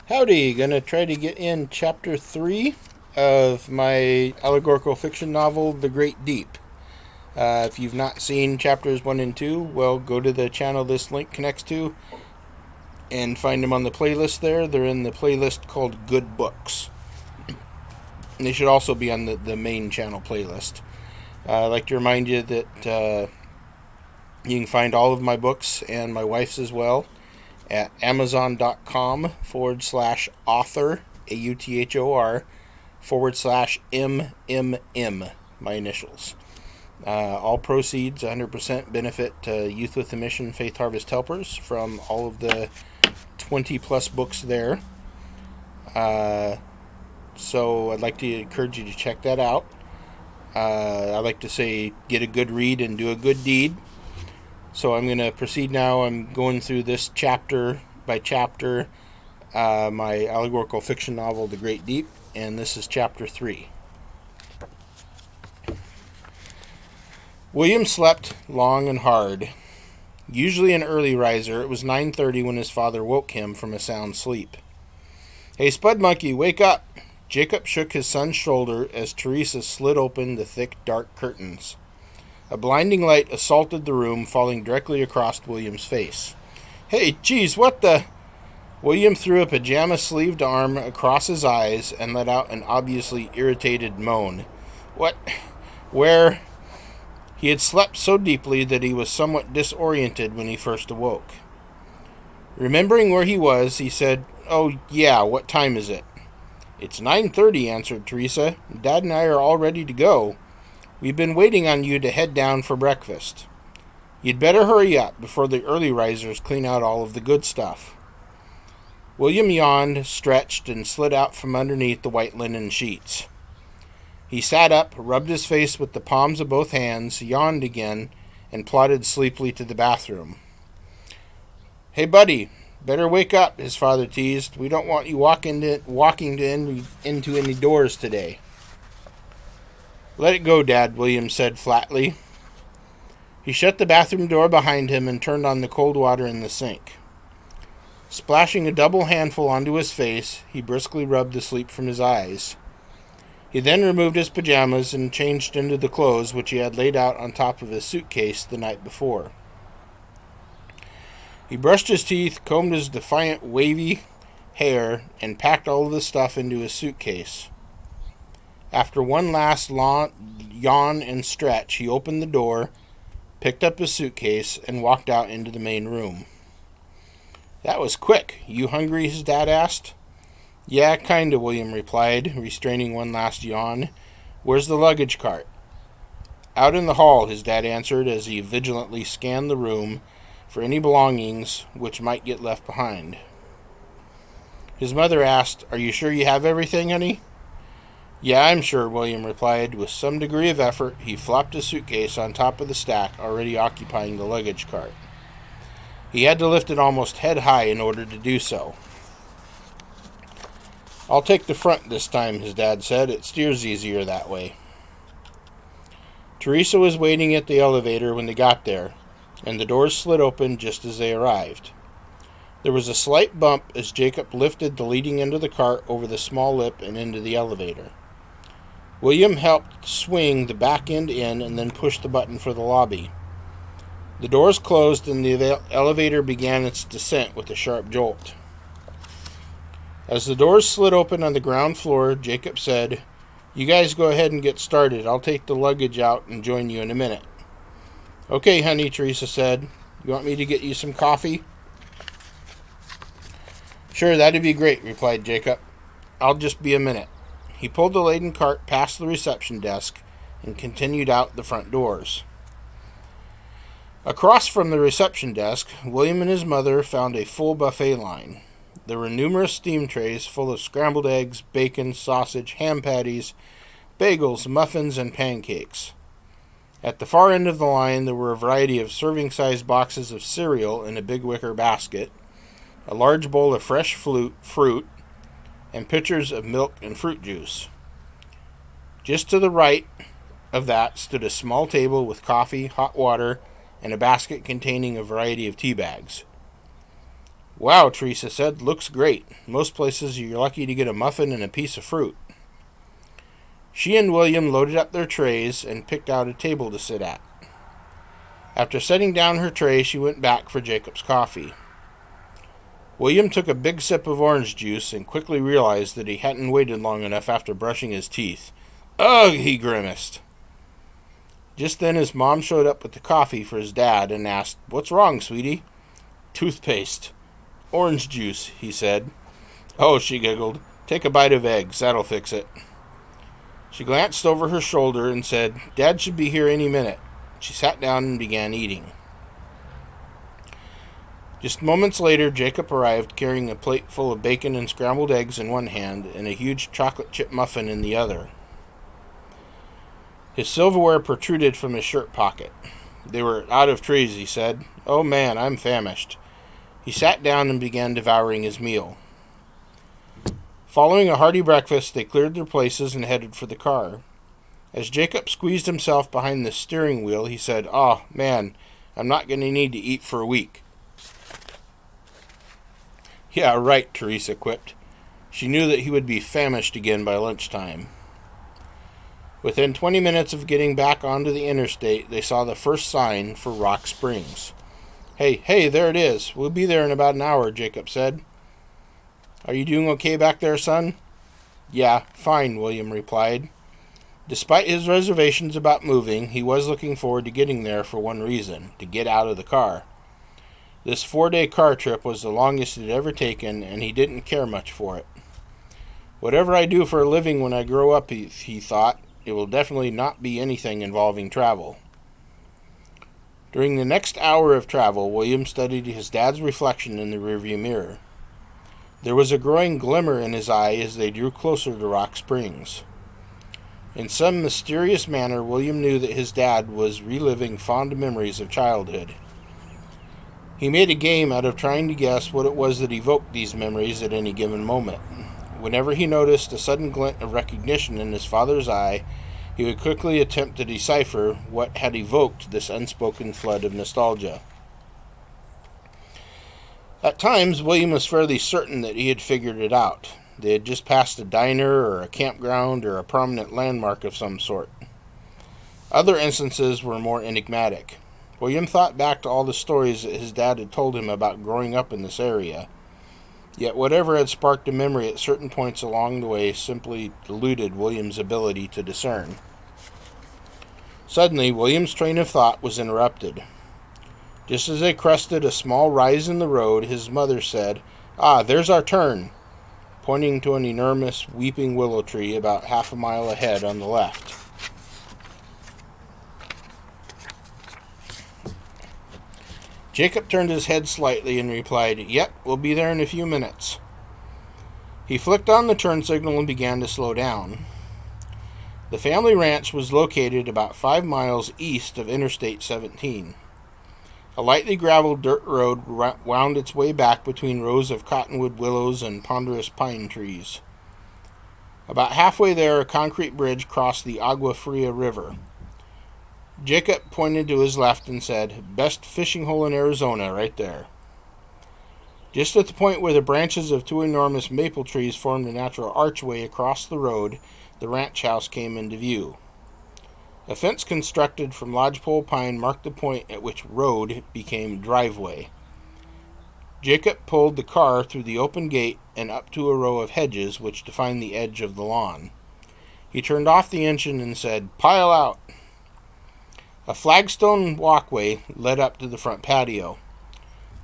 Howdy, gonna try to get in chapter 3 of my allegorical fiction novel, The Great Deep. If you've not seen chapters 1 and 2, well, go to the channel this link connects to and find them on the playlist there. They're in the playlist called Good Books. And they should also be on the main channel playlist. I'd like to remind you that you can find all of my books and my wife's as well at amazon.com/author, AUTHOR/MMM, my initials. All proceeds 100% benefit Youth with a Mission Faith Harvest Helpers from all of the 20 plus books there. So I'd like to encourage you to check that out. I like to say get a good read and do a good deed. So I'm going to proceed now. I'm going through this chapter by chapter, my allegorical fiction novel, The Great Deep, and this is chapter 3. William slept long and hard. Usually an early riser, it was 9:30 when his father woke him from a sound sleep. "Hey, Spud Monkey, wake up!" Jacob shook his son's shoulder as Teresa slid open the thick, dark curtains. A blinding light assaulted the room, falling directly across William's face. "Hey, geez, what the—" William threw a pajama-sleeved arm across his eyes and let out an obviously irritated moan. "What? Where—" He had slept so deeply that he was somewhat disoriented when he first awoke. Remembering where he was, he said, "Oh, yeah, what time is it?" "It's 9:30, answered Teresa. "Dad and I are all ready to go. We've been waiting on you to head down for breakfast. You'd better hurry up before the early risers clean out all of the good stuff." William yawned, stretched, and slid out from underneath the white linen sheets. He sat up, rubbed his face with the palms of both hands, yawned again, and plodded sleepily to the bathroom. "Hey, buddy, better wake up," his father teased. "We don't want you walking into any doors today." "Let it go, Dad," William said flatly. He shut the bathroom door behind him and turned on the cold water in the sink. Splashing a double handful onto his face, he briskly rubbed the sleep from his eyes. He then removed his pajamas and changed into the clothes which he had laid out on top of his suitcase the night before. He brushed his teeth, combed his defiant wavy hair, and packed all of the stuff into his suitcase. After one last yawn and stretch, he opened the door, picked up his suitcase, and walked out into the main room. "That was quick. You hungry?" his dad asked. "Yeah, kinda," William replied, restraining one last yawn. "Where's the luggage cart?" "Out in the hall," his dad answered as he vigilantly scanned the room for any belongings which might get left behind. His mother asked, "Are you sure you have everything, honey?" "Yeah, I'm sure," William replied. With some degree of effort, he flopped his suitcase on top of the stack already occupying the luggage cart. He had to lift it almost head high in order to do so. "I'll take the front this time," his dad said. "It steers easier that way." Teresa was waiting at the elevator when they got there, and the doors slid open just as they arrived. There was a slight bump as Jacob lifted the leading end of the cart over the small lip and into the elevator. William helped swing the back end in and then pushed the button for the lobby. The doors closed and the elevator began its descent with a sharp jolt. As the doors slid open on the ground floor, Jacob said, "You guys go ahead and get started. I'll take the luggage out and join you in a minute." "Okay, honey," Teresa said. "You want me to get you some coffee?" "Sure, that'd be great," replied Jacob. "I'll just be a minute." He pulled the laden cart past the reception desk and continued out the front doors. Across from the reception desk, William and his mother found a full buffet line. There were numerous steam trays full of scrambled eggs, bacon, sausage, ham patties, bagels, muffins, and pancakes. At the far end of the line, there were a variety of serving-sized boxes of cereal in a big wicker basket, a large bowl of fresh fruit, and pitchers of milk and fruit juice. Just to the right of that stood a small table with coffee, hot water, and a basket containing a variety of tea bags. "Wow," Teresa said. "Looks great. Most places you're lucky to get a muffin and a piece of fruit." She and William loaded up their trays and picked out a table to sit at. After setting down her tray, she went back for Jacob's coffee. William took a big sip of orange juice and quickly realized that he hadn't waited long enough after brushing his teeth. "Ugh," he grimaced. Just then his mom showed up with the coffee for his dad and asked, "What's wrong, sweetie?" "Toothpaste." "Orange juice," he said. "Oh," she giggled. "Take a bite of eggs. That'll fix it." She glanced over her shoulder and said, "Dad should be here any minute." She sat down and began eating. Just moments later, Jacob arrived carrying a plate full of bacon and scrambled eggs in one hand and a huge chocolate chip muffin in the other. His silverware protruded from his shirt pocket. "They were out of trees," he said. "Oh man, I'm famished." He sat down and began devouring his meal. Following a hearty breakfast, they cleared their places and headed for the car. As Jacob squeezed himself behind the steering wheel, he said, "Oh man, I'm not going to need to eat for a week." "Yeah, right," Teresa quipped. She knew that he would be famished again by lunchtime. Within 20 minutes of getting back onto the interstate, they saw the first sign for Rock Springs. Hey, there it is. We'll be there in about an hour," Jacob said. "Are you doing okay back there, son?" "Yeah, fine," William replied. Despite his reservations about moving, he was looking forward to getting there for one reason: to get out of the car. This 4-day car trip was the longest he'd ever taken, and he didn't care much for it. "Whatever I do for a living when I grow up," he thought, "it will definitely not be anything involving travel." During the next hour of travel, William studied his dad's reflection in the rearview mirror. There was a growing glimmer in his eye as they drew closer to Rock Springs. In some mysterious manner, William knew that his dad was reliving fond memories of childhood. He made a game out of trying to guess what it was that evoked these memories at any given moment. Whenever he noticed a sudden glint of recognition in his father's eye, he would quickly attempt to decipher what had evoked this unspoken flood of nostalgia. At times, William was fairly certain that he had figured it out. They had just passed a diner or a campground or a prominent landmark of some sort. Other instances were more enigmatic. William thought back to all the stories that his dad had told him about growing up in this area. Yet whatever had sparked a memory at certain points along the way simply eluded William's ability to discern. Suddenly, William's train of thought was interrupted. Just as they crested a small rise in the road, his mother said, "Ah, there's our turn," pointing to an enormous weeping willow tree about half a mile ahead on the left. Jacob turned his head slightly and replied, "Yep, we'll be there in a few minutes." He flicked on the turn signal and began to slow down. The family ranch was located about 5 miles east of Interstate 17. A lightly graveled dirt road wound its way back between rows of cottonwood willows and ponderous pine trees. About halfway there, a concrete bridge crossed the Agua Fria River. Jacob pointed to his left and said, "Best fishing hole in Arizona, right there." Just at the point where the branches of 2 enormous maple trees formed a natural archway across the road, the ranch house came into view. A fence constructed from lodgepole pine marked the point at which road became driveway. Jacob pulled the car through the open gate and up to a row of hedges which defined the edge of the lawn. He turned off the engine and said, "Pile out." A flagstone walkway led up to the front patio.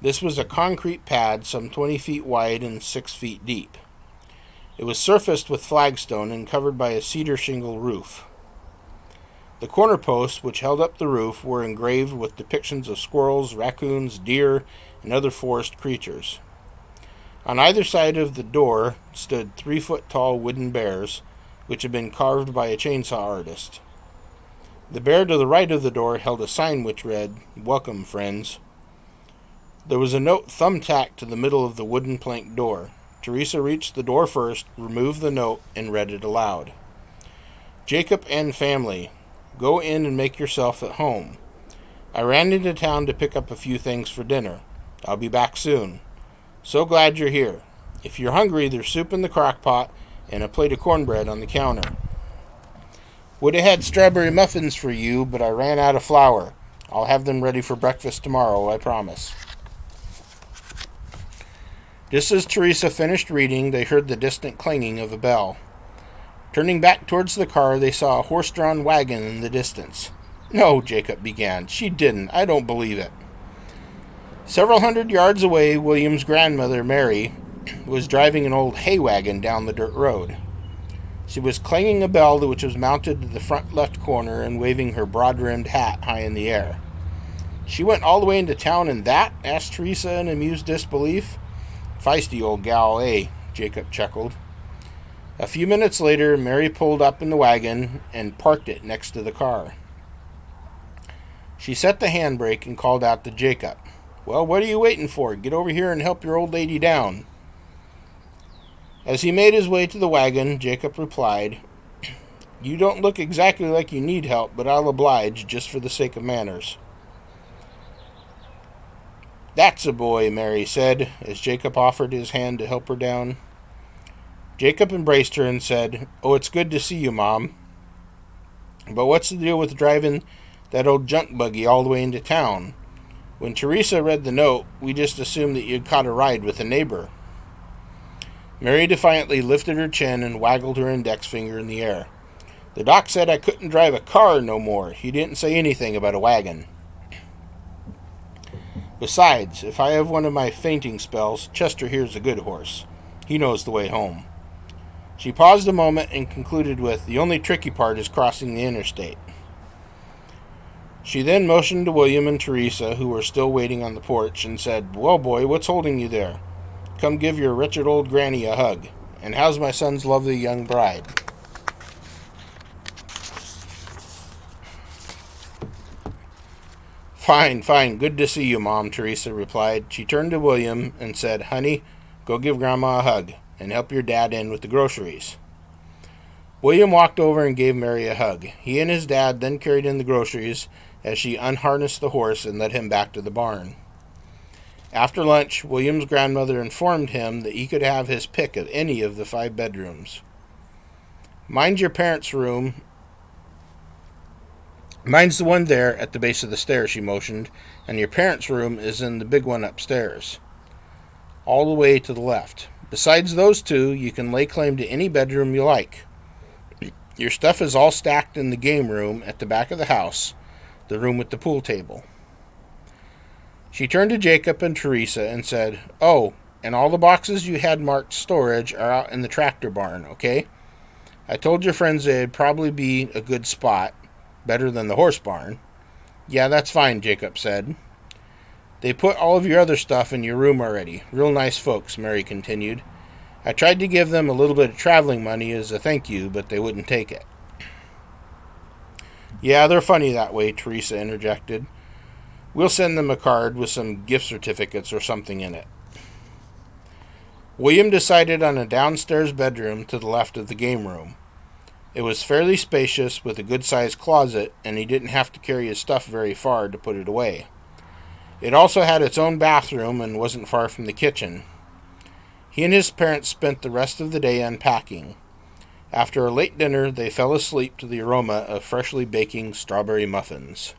This was a concrete pad some 20 feet wide and 6 feet deep. It was surfaced with flagstone and covered by a cedar shingle roof. The corner posts which held up the roof were engraved with depictions of squirrels, raccoons, deer, and other forest creatures. On either side of the door stood 3-foot-tall wooden bears, which had been carved by a chainsaw artist. The bear to the right of the door held a sign which read, "Welcome, friends." There was a note thumbtacked to the middle of the wooden plank door. Teresa reached the door first, removed the note, and read it aloud. "Jacob and family, go in and make yourself at home. I ran into town to pick up a few things for dinner. I'll be back soon. So glad you're here. If you're hungry, there's soup in the crock pot and a plate of cornbread on the counter. Would have had strawberry muffins for you, but I ran out of flour. I'll have them ready for breakfast tomorrow, I promise. Just as Teresa finished reading, they heard the distant clanging of a bell. Turning back towards the car, they saw a horse-drawn wagon in the distance. No, Jacob began. She didn't. I don't believe it. Several hundred yards away, William's grandmother, Mary, was driving an old hay wagon down the dirt road. She was clanging a bell which was mounted to the front left corner and waving her broad-rimmed hat high in the air. She went all the way into town in that? Asked Teresa in amused disbelief. Feisty old gal, eh? Jacob chuckled. A few minutes later, Mary pulled up in the wagon and parked it next to the car. She set the handbrake and called out to Jacob. Well, what are you waiting for? Get over here and help your old lady down. As he made his way to the wagon, Jacob replied, You don't look exactly like you need help, but I'll oblige just for the sake of manners. That's a boy, Mary said, as Jacob offered his hand to help her down. Jacob embraced her and said, Oh, it's good to see you, Mom. But what's the deal with driving that old junk buggy all the way into town? When Teresa read the note, we just assumed that you'd caught a ride with a neighbor. Mary defiantly lifted her chin and waggled her index finger in the air. The doc said I couldn't drive a car no more. He didn't say anything about a wagon. Besides, if I have one of my fainting spells, Chester here's a good horse. He knows the way home. She paused a moment and concluded with, The only tricky part is crossing the interstate. She then motioned to William and Teresa, who were still waiting on the porch, and said, Well, boy, what's holding you there? Come give your wretched old granny a hug. And how's my son's lovely young bride? Fine. Good to see you, Mom, Teresa replied. She turned to William and said, Honey, go give Grandma a hug and help your dad in with the groceries. William walked over and gave Mary a hug. He and his dad then carried in the groceries as she unharnessed the horse and led him back to the barn. After lunch, William's grandmother informed him that he could have his pick of any of the 5 bedrooms. Mine's your parents' room. Mine's the one there at the base of the stairs, she motioned, and your parents' room is in the big one upstairs, all the way to the left. Besides those 2, you can lay claim to any bedroom you like. Your stuff is all stacked in the game room at the back of the house, the room with the pool table. She turned to Jacob and Teresa and said, Oh, and all the boxes you had marked storage are out in the tractor barn, okay? I told your friends they'd probably be a good spot, better than the horse barn. Yeah, that's fine, Jacob said. They put all of your other stuff in your room already. Real nice folks, Mary continued. I tried to give them a little bit of traveling money as a thank you, but they wouldn't take it. Yeah, they're funny that way, Teresa interjected. We'll send them a card with some gift certificates or something in it. William decided on a downstairs bedroom to the left of the game room. It was fairly spacious with a good-sized closet, and he didn't have to carry his stuff very far to put it away. It also had its own bathroom and wasn't far from the kitchen. He and his parents spent the rest of the day unpacking. After a late dinner, they fell asleep to the aroma of freshly baking strawberry muffins.